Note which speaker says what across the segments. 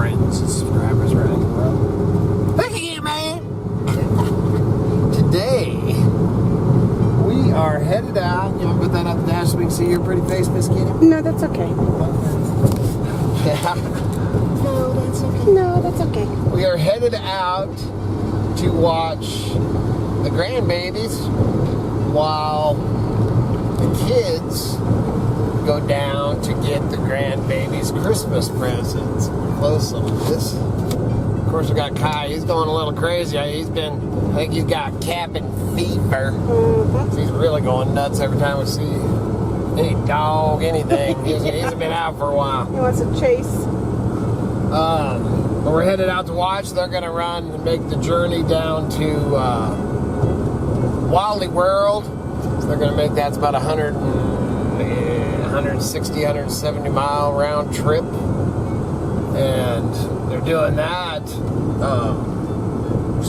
Speaker 1: friends, subscribers around the world. Look at you, man! Today, we are headed out. You want to put that up the dash so we can see your pretty face, Miss Kitty?
Speaker 2: No, that's okay.
Speaker 1: Yeah. No, that's okay.
Speaker 2: No, that's okay.
Speaker 1: We are headed out to watch the grandbabies while the kids go down to get the grandbabies' Christmas presents. Close on this. Of course, we got Kai. He's going a little crazy. I think he's got cabin fever.
Speaker 2: Mm-hmm.
Speaker 1: He's really going nuts every time we see any dog, anything. He hasn't been out for a while.
Speaker 2: He wants to chase.
Speaker 1: But we're headed out to watch. They're going to run and make the journey down to Wally World. So they're going to make that's about 160, 170 mile round trip. And they're doing that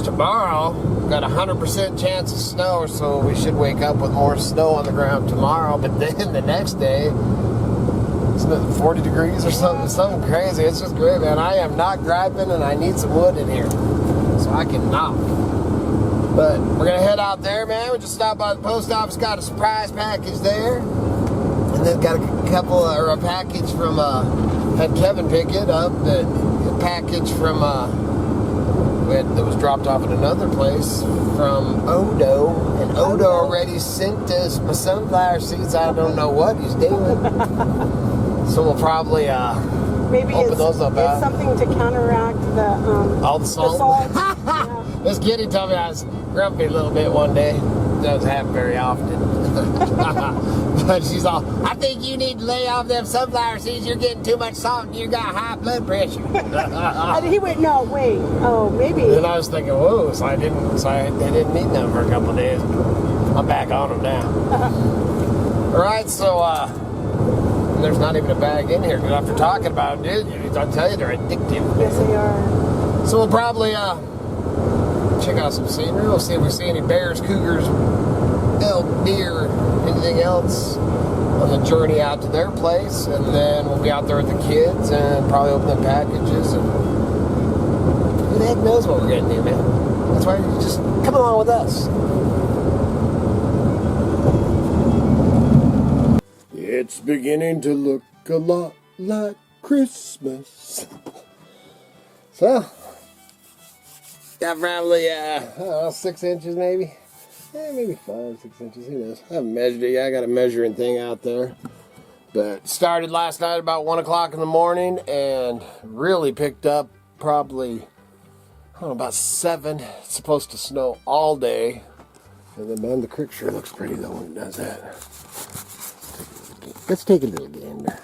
Speaker 1: tomorrow. Got a 100% chance of snow, so we should wake up with more snow on the ground tomorrow. But then the next day, it's 40 degrees or something crazy. It's just great, man. I am not griping, and I need some wood in here, so I can knock. But we're gonna head out there, man. We just stopped by the post office, got a surprise package there, and then got a package from had Kevin pick it up. A package from that was dropped off at another place from Odo, and Odo already sent us my sunflower seeds. I don't know what he's doing. So we'll probably
Speaker 2: maybe
Speaker 1: open those up.
Speaker 2: It's something to counteract the
Speaker 1: all the salt.
Speaker 2: Yeah.
Speaker 1: This kitty told me I was grumpy a little bit one day. Doesn't happen very often. But she's all, I think you need to lay off them sunflower seeds. You're getting too much salt and you got high blood pressure.
Speaker 2: And he went, no, wait. Oh, maybe.
Speaker 1: And I was thinking, whoa, they didn't need them for a couple of days. I'm back on them now. All right, so there's not even a bag in here because after talking about it, I'll tell you, they're addictive.
Speaker 2: Yes, they are.
Speaker 1: So we'll probably check out some scenery. We'll see if we see any bears, cougars, elk, deer, anything else on the journey out to their place. And then we'll be out there with the kids and probably open the packages. And who the heck knows what we're going to do, man? That's why you just come along with us. It's beginning to look a lot like Christmas. So, got probably, 6 inches maybe. Maybe 5, 6 inches, who knows. I haven't measured it yet. I got a measuring thing out there. But started last night about 1 o'clock in the morning and really picked up probably, I don't know, about 7. It's supposed to snow all day. And then, man, the creek sure looks pretty though when it does that. Let's take a little gander.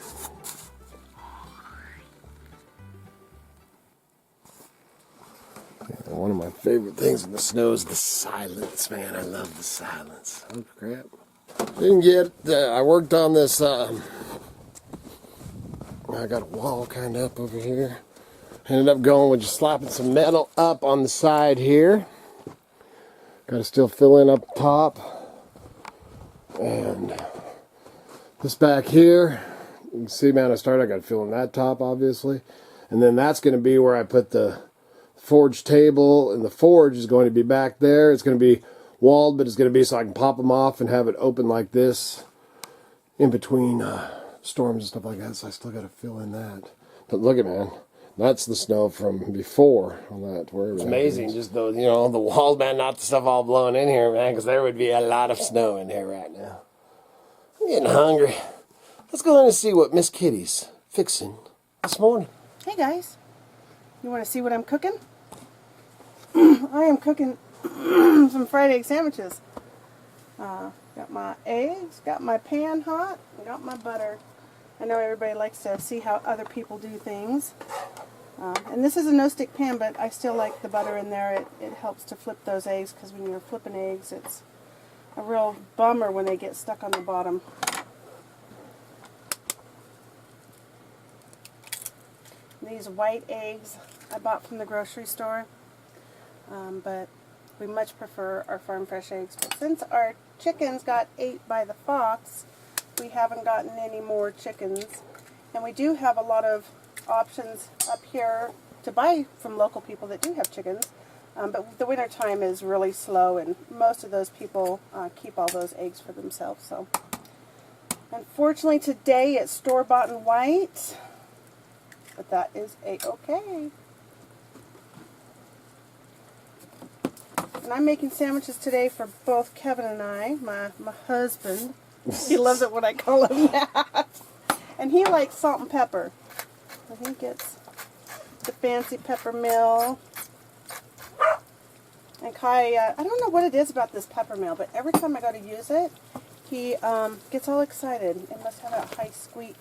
Speaker 1: One of my favorite things in the snow is the silence, man. I love the silence. Oh, crap. Didn't get, I worked on this, I got a wall kind of up over here. Ended up going with just slapping some metal up on the side here. Got to still fill in up top. And this back here, you can see, man, I got to fill in that top, obviously. And then that's going to be where I put the forge table, and the forge is going to be back there. It's going to be walled, but it's going to be so I can pop them off and have it open like this in between storms and stuff like that. So I still got to fill in that. But look at, man, that's the snow from before on that. It's amazing, just the the walls, man, not the stuff all blowing in here, man, because there would be a lot of snow in here right now. I'm getting hungry. Let's go in and see what Miss Kitty's fixing this morning.
Speaker 2: Hey, guys. You want to see what I'm cooking? I am cooking some fried egg sandwiches. Got my eggs, got my pan hot, got my butter. I know everybody likes to see how other people do things. And this is a no-stick pan, but I still like the butter in there. It helps to flip those eggs, because when you're flipping eggs, it's a real bummer when they get stuck on the bottom. These white eggs I bought from the grocery store, but we much prefer our farm fresh eggs. But since our chickens got ate by the fox, we haven't gotten any more chickens. And we do have a lot of options up here to buy from local people that do have chickens. But the winter time is really slow, and most of those people keep all those eggs for themselves. So, unfortunately, today it's store-bought and white, but that is a-okay. And I'm making sandwiches today for both Kevin and I, my husband. He loves it when I call him that. And he likes salt and pepper. So he gets the fancy pepper mill. And Kai, I don't know what it is about this pepper mill, but every time I go to use it, he gets all excited. It must have a high squeak.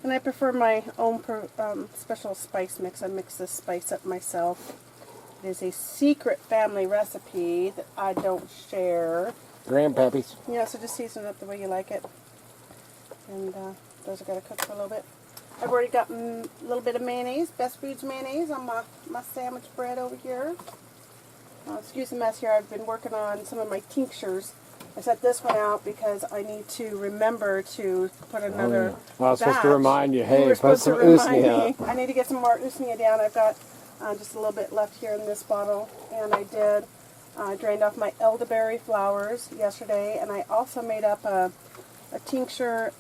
Speaker 2: And I prefer my own special spice mix. I mix this spice up myself. It is a secret family recipe that I don't share.
Speaker 1: Grandpappies.
Speaker 2: Yeah, so just season it up the way you like it. And those are going to cook for a little bit. I've already got a little bit of mayonnaise, Best Foods mayonnaise on my sandwich bread over here. Excuse the mess here. I've been working on some of my tinctures. I set this one out because I need to remember to put another
Speaker 1: Well, I was supposed to
Speaker 2: batch.
Speaker 1: remind you,
Speaker 2: You
Speaker 1: hey,
Speaker 2: were
Speaker 1: put
Speaker 2: supposed
Speaker 1: some
Speaker 2: to remind
Speaker 1: usnea.
Speaker 2: me. I need to get some more usnea down. I've got just a little bit left here in this bottle. And I did drained off my elderberry flowers yesterday. And I also made up a tincture.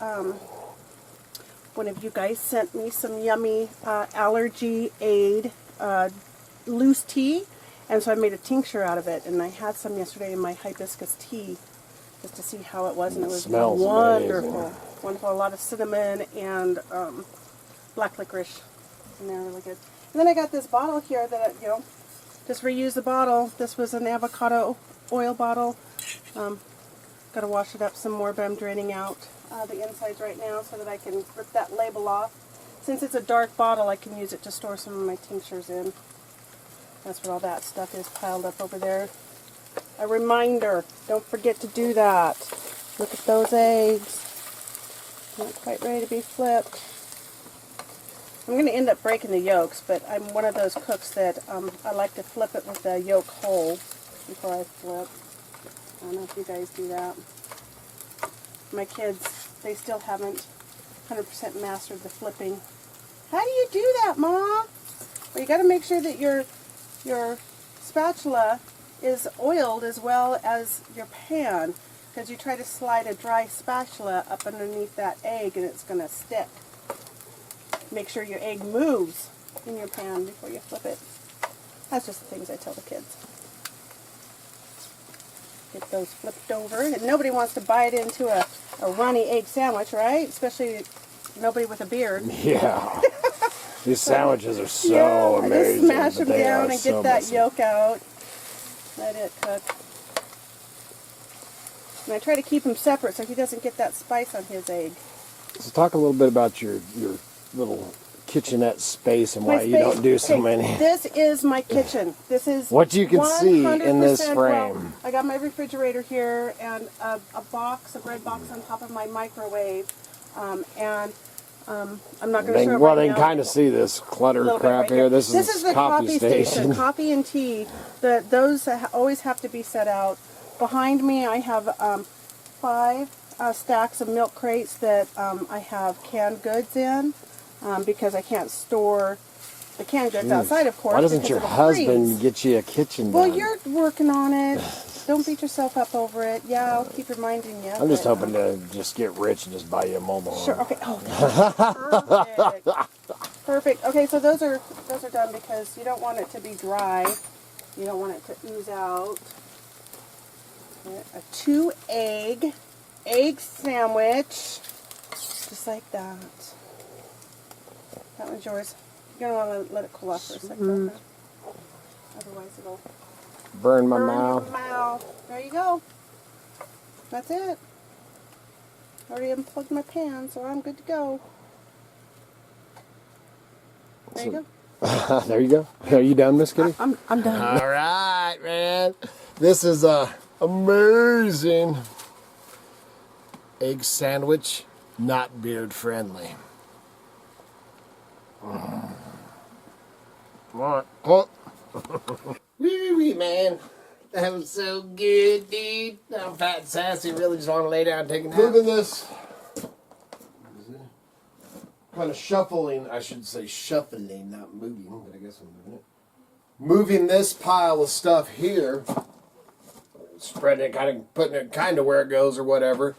Speaker 2: One of you guys sent me some yummy allergy aid loose tea. And so I made a tincture out of it, and I had some yesterday in my hibiscus tea, just to see how it was, and it was
Speaker 1: Smells
Speaker 2: wonderful.
Speaker 1: amazing.
Speaker 2: Wonderful. A lot of cinnamon and black licorice, and they're really good. And then I got this bottle here that, just reuse the bottle. This was an avocado oil bottle. Got to wash it up some more, but I'm draining out the insides right now so that I can rip that label off. Since it's a dark bottle, I can use it to store some of my tinctures in. That's what all that stuff is piled up over there. A reminder, don't forget to do that. Look at those eggs. Not quite ready to be flipped. I'm going to end up breaking the yolks, but I'm one of those cooks that I like to flip it with the yolk whole before I flip. I don't know if you guys do that. My kids, they still haven't 100% mastered the flipping. How do you do that, Ma? Well, you got to make sure that your spatula is oiled as well as your pan, because you try to slide a dry spatula up underneath that egg and it's going to stick. Make sure your egg moves in your pan before you flip it. That's just the things I tell the kids. Get those flipped over, and nobody wants to bite into a runny egg sandwich, right? Especially nobody with a beard.
Speaker 1: Yeah. These sandwiches are so amazing.
Speaker 2: I just smash
Speaker 1: but
Speaker 2: them
Speaker 1: they
Speaker 2: down
Speaker 1: are
Speaker 2: and
Speaker 1: so
Speaker 2: get that
Speaker 1: messy.
Speaker 2: yolk out. Let it cook. And I try to keep him separate so he doesn't get that spice on his egg.
Speaker 1: So talk a little bit about your little kitchenette space and why you don't do so many.
Speaker 2: This is my kitchen. This is
Speaker 1: What you can see in this
Speaker 2: 100%,
Speaker 1: frame.
Speaker 2: well, I got my refrigerator here and a bread box on top of my microwave. I'm not going to show it
Speaker 1: Well,
Speaker 2: right
Speaker 1: they
Speaker 2: now.
Speaker 1: can kind of see this clutter
Speaker 2: Little bit
Speaker 1: crap
Speaker 2: right
Speaker 1: here. This
Speaker 2: is the
Speaker 1: coffee station.
Speaker 2: Coffee and tea. Those always have to be set out. Behind me, I have 5 stacks of milk crates that I have canned goods in because I can't store the canned goods outside, of course.
Speaker 1: Why doesn't
Speaker 2: because
Speaker 1: your
Speaker 2: it'll
Speaker 1: husband
Speaker 2: freeze.
Speaker 1: get you a kitchen
Speaker 2: Well,
Speaker 1: done?
Speaker 2: you're working on it. Don't beat yourself up over it. Yeah, I'll keep reminding you.
Speaker 1: I'm just
Speaker 2: but,
Speaker 1: hoping to just get rich and just buy you a mobile home.
Speaker 2: Sure. Okay. Oh, perfect. Perfect. Okay, so those are done because you don't want it to be dry. You don't want it to ooze out. A 2-egg sandwich, just like that. That one's yours. You're gonna want to let it cool off for a second. Otherwise, it'll
Speaker 1: Burn my
Speaker 2: burn
Speaker 1: mouth.
Speaker 2: your mouth. There you go. That's it. Already unplugged my pan, so I'm good to go. There you go.
Speaker 1: There you go. Are you done, Miss Kitty?
Speaker 2: I'm done.
Speaker 1: All right, man. This is a amazing egg sandwich, not beard friendly. All right. Oh. Wee, man. That was so good, dude. I'm fat and sassy. Really just want to lay down and take a nap. Look at this. kind of shuffling, I should say shuffling, not moving, but I guess I'm moving it. Moving this pile of stuff here, spreading it, kind of putting it kind of where it goes or whatever,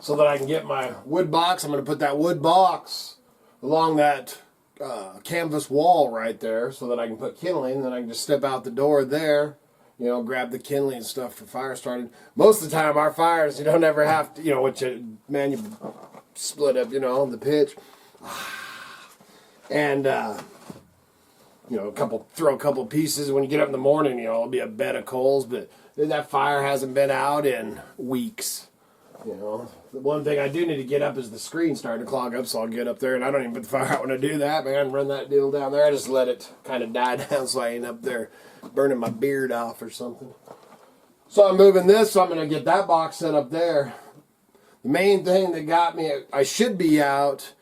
Speaker 1: so that I can get my wood box. I'm going to put that wood box along that canvas wall right there so that I can put kindling, then I can just step out the door there, you know, grab the kindling stuff for fire starting. Most of the time our fires, you don't ever have to, you know, man, you split up, you know, the pitch. And, you know, throw a couple pieces. When you get up in the morning, you know, it'll be a bed of coals, but that fire hasn't been out in weeks. You know, the one thing I do need to get up is the screen starting to clog up, so I'll get up there, and I don't even put the fire out when I do that, man. Run that deal down there. I just let it kind of die down so I ain't up there burning my beard off or something. So I'm moving this, so I'm going to get that box set up there. The main thing that got me, I should be out,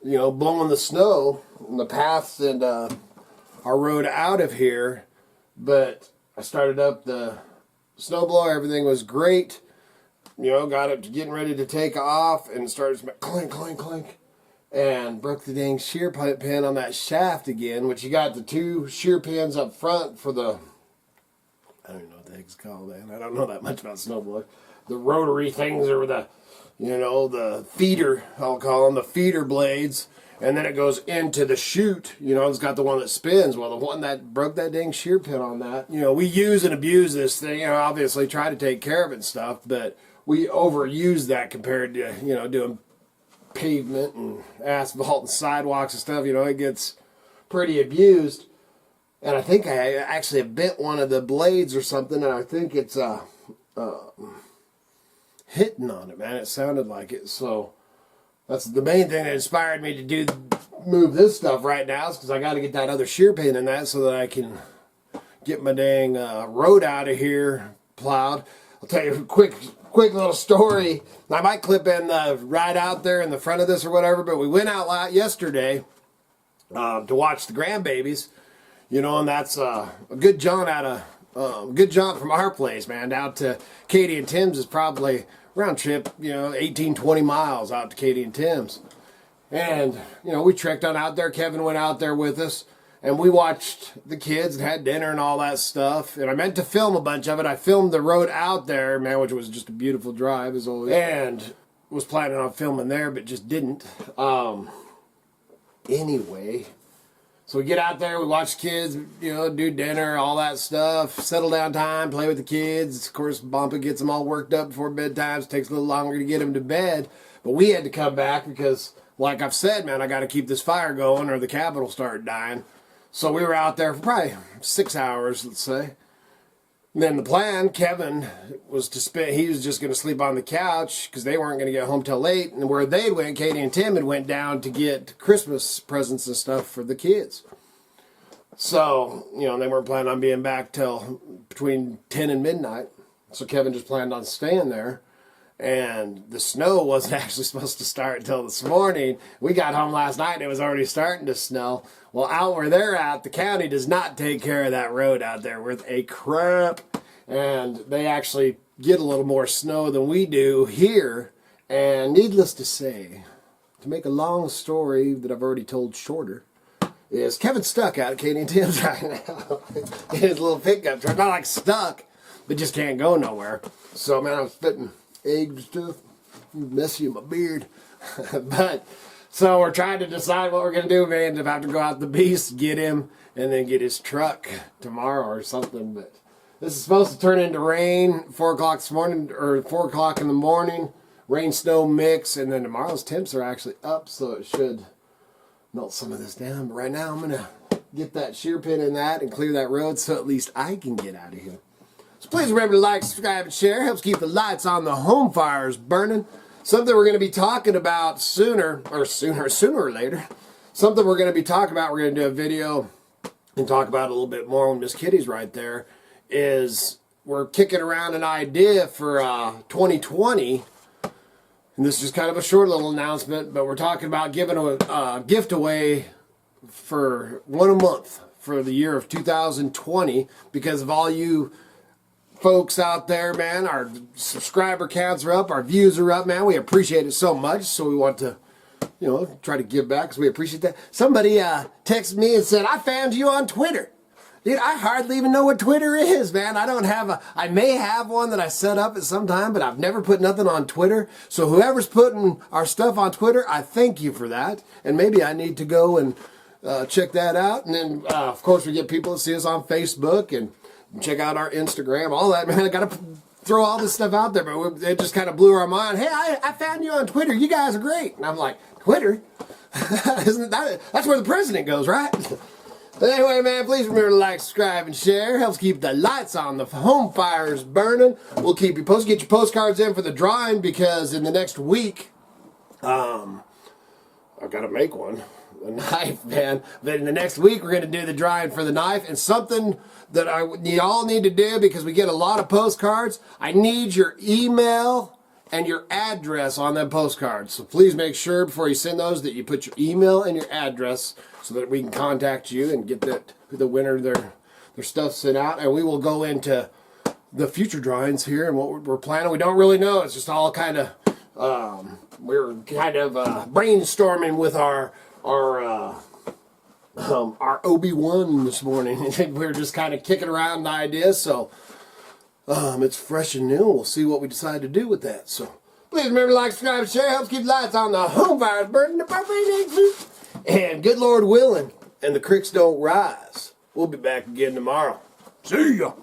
Speaker 1: you know, blowing the snow on the paths and our road out of here, but I started up the snowblower. Everything was great. You know, got it getting ready to take off and started clink, clink, clink, and broke the dang shear pin on that shaft again, which you got the 2 shear pins up front for the, I don't even know what the heck's called, man. I don't know that much about snowblowing. The rotary things or the, you know, the feeder, I'll call them, the feeder blades. And then it goes into the chute, you know, it's got the one that spins. Well, the one that broke that dang shear pin on that, you know, we use and abuse this thing, you know, obviously try to take care of it and stuff, but we overuse that compared to, you know, doing pavement and asphalt and sidewalks and stuff. You know, it gets pretty abused. And I think I actually bent one of the blades or something, and I think it's hitting on it, man. It sounded like it. So that's the main thing that inspired me to move this stuff right now, is because I got to get that other shear pin in that so that I can get my dang road out of here plowed. I'll tell you a quick little story. I might clip in the ride out there in the front of this or whatever, but we went out yesterday to watch the grandbabies, you know, and that's a good jaunt from our place, man, down to Katie and Tim's is probably round trip, you know, 18, 20 miles out to Katie and Tim's. And, you know, we trekked on out there. Kevin went out there with us. And we watched the kids and had dinner and all that stuff. And I meant to film a bunch of it. I filmed the road out there, man, which was just a beautiful drive as always. And was planning on filming there, but just didn't. Anyway, so we get out there, we watch kids, you know, do dinner, all that stuff. Settle down time, play with the kids. Of course, Bompa gets them all worked up before bedtime. It takes a little longer to get them to bed. But we had to come back because, like I've said, man, I got to keep this fire going or the cabin will start dying. So we were out there for probably 6 hours, let's say. And then the plan, Kevin, was he was just going to sleep on the couch because they weren't going to get home till late. And where they went, Katie and Tim had went down to get Christmas presents and stuff for the kids. So, you know, they weren't planning on being back till between 10 and midnight. So Kevin just planned on staying there. And the snow wasn't actually supposed to start until this morning. We got home last night and it was already starting to snow. Well, out where they're at, the county does not take care of that road out there worth a crap. And they actually get a little more snow than we do here. And needless to say, to make a long story that I've already told shorter, is Kevin's stuck out at Katie and Tim's right now. In his little pickup truck. Not like stuck, but just can't go nowhere. So, man, I'm spitting eggs and stuff, messy in my beard. But so we're trying to decide what we're gonna do, man. If I have to go out the beast, get him, and then get his truck tomorrow or something. But this is supposed to turn into rain 4 o'clock this morning, or 4 o'clock in the morning. Rain snow mix, and then tomorrow's temps are actually up, so it should melt some of this down. But right now I'm gonna get that shear pin in that and clear that road so at least I can get out of here. So please remember to like, subscribe, and share. Helps keep the lights on the home fires burning. Something we're going to be talking about sooner or later. Something we're going to be talking about, we're going to do a video and talk about it a little bit more when Miss Kitty's right there, is we're kicking around an idea for 2020. And this is just kind of a short little announcement, but we're talking about giving a gift away for one a month for the year of 2020 because of all you folks out there, man. Our subscriber counts are up, our views are up, man. We appreciate it so much, so we want to you know, try to give back because we appreciate that. Somebody texted me and said, I found you on Twitter. Dude, I hardly even know what Twitter is, man. I don't have I may have one that I set up at some time, but I've never put nothing on Twitter. So whoever's putting our stuff on Twitter, I thank you for that. And maybe I need to go and check that out. And then, of course, we get people that see us on Facebook and check out our Instagram, all that, man. I got to throw all this stuff out there, but it just kind of blew our mind. Hey, I found you on Twitter. You guys are great. And I'm like, Twitter? Isn't that's where the president goes, right? But anyway, man, please remember to like, subscribe, and share. Helps keep the lights on, the home fires burning. We'll keep you posted. Get your postcards in for the drawing because in the next week, I've got to make one. A knife, man. But in the next week, we're going to do the drawing for the knife. And something that you all need to do because we get a lot of postcards. I need your email and your address on them postcards. So please make sure before you send those that you put your email and your address so that we can contact you and get the winner their stuff sent out. And we will go into the future drawings here and what we're planning. We don't really know. It's just all kind of we're kind of brainstorming with our Obi-Wan this morning. We're just kind of kicking around the ideas. So it's fresh and new. We'll see what we decide to do with that. So please remember to like, subscribe, and share. Helps keep the lights on, the home fires burning, the propane. And good Lord willing, and the creeks don't rise. We'll be back again tomorrow. See ya.